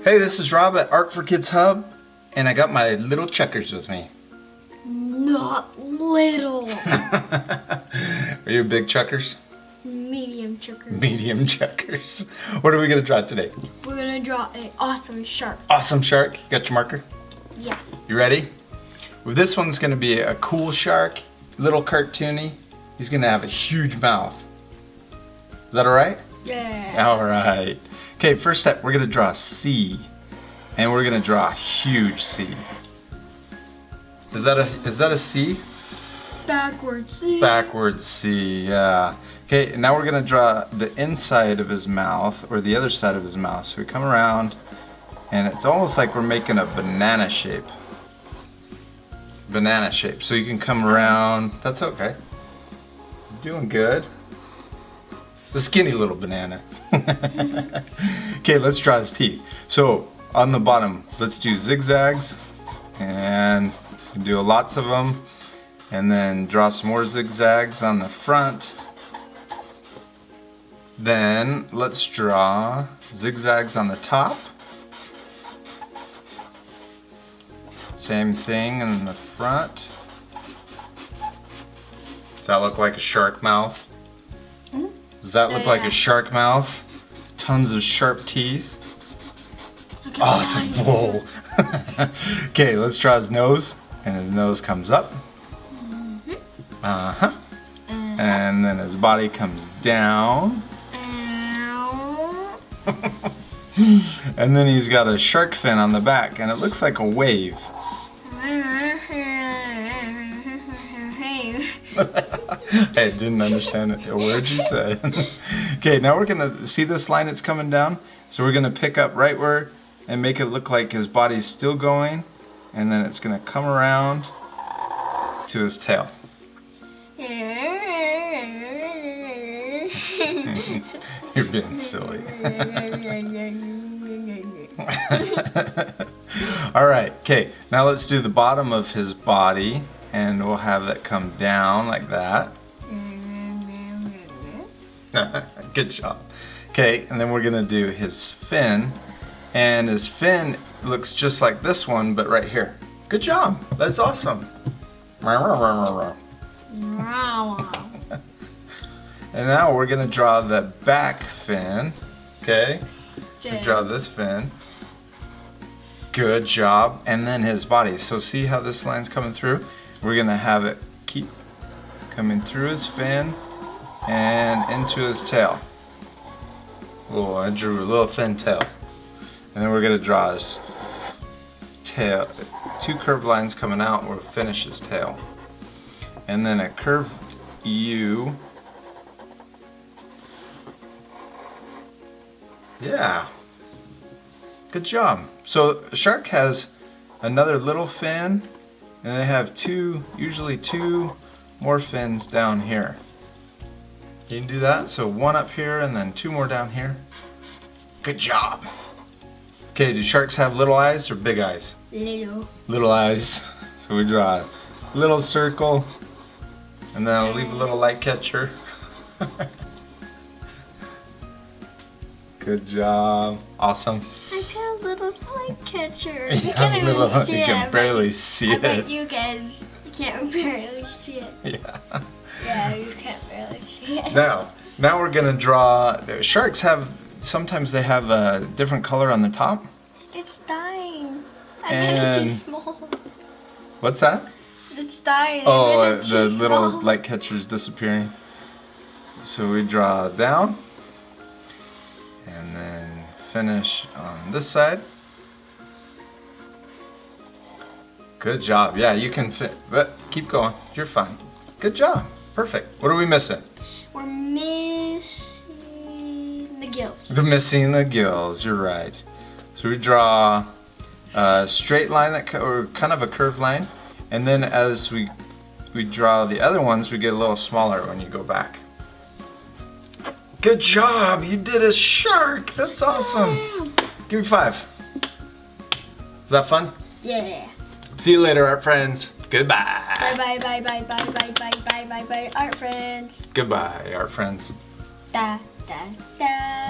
Hey, this is Rob at Art for Kids Hub, and I got my little checkers with me. Not little. Are you big checkers? Medium checkers. Medium checkers. What are we gonna draw today? We're gonna draw an awesome shark. Awesome shark. You got your marker? Yeah. You ready? Well, this one's gonna be a cool shark, little cartoony. He's gonna have a huge mouth. Is that all right? Yeah. All right. Okay, first step, we're gonna draw a C, and we're gonna draw a huge C. Is that a C? Backwards C. Backwards C, yeah. Okay, now we're gonna draw the inside of his mouth, or the other side of his mouth. So we come around, and it's almost like we're making a banana shape. Banana shape. So you can come around. That's okay. Doing good. The skinny little banana. Okay, let's draw his teeth. So on the bottom, let's do zigzags, and do lots of them, and then draw some more zigzags on the front. Then let's draw zigzags on the top. Same thing in the front. Does that look like a shark mouth? Does that look like a shark mouth? Tons of sharp teeth. Awesome. Whoa. Okay, let's draw his nose. And his nose comes up. Uh-huh. And then his body comes down. And then he's got a shark fin on the back, and it looks like a wave. I didn't understand a word you said. Okay, now we're gonna see this line that's coming down. So we're gonna pick up right where and make it look like his body's still going, and then it's gonna come around to his tail. You're being silly. Alright, okay, now let's do the bottom of his body, and we'll have that come down like that. Good job. Okay, and then we're gonna do his fin, and his fin looks just like this one, but right here. Good job. That's awesome. And now we're gonna draw the back fin. Okay? We draw this fin. Good job. And then his body. So see how this line's coming through? We're gonna have it keep coming through his fin and into his tail. Oh, I drew a little thin tail. And then we're gonna draw his tail. Two curved lines coming out will finish his tail. And then a curved U. Yeah. Good job. So a shark has another little fin, and they have usually two more fins down here. You can do that. So one up here and then two more down here. Good job. Okay, do sharks have little eyes or big eyes? Little. Little eyes. So we draw a little circle, and then I'll leave a little light catcher. Good job. Awesome. I got a little light catcher. You You can't even see you it. can barely see I it. bet you guys can't barely see it. Yeah. Yeah, you can't barely see it. Now we're gonna draw. Sharks sometimes they have a different color on the top. It's dying. I made it too small. What's that? It's dying. Oh, I made it the too little small. light catcher's disappearing. So we draw down, and then finish on this side. Good job. Yeah, you can fit, but keep going. You're fine. Good job. Perfect. What are we missing? We're missing the gills. Missing the gills. You're right. So we draw a straight line or kind of a curved line, and then as we draw the other ones, we get a little smaller when you go back. Good job. You did a shark. That's awesome. Give me 5. Is that fun? Yeah. See you later, art friends. Goodbye. Bye bye bye bye bye bye bye bye bye bye art friends. Goodbye, art friends. Da da da.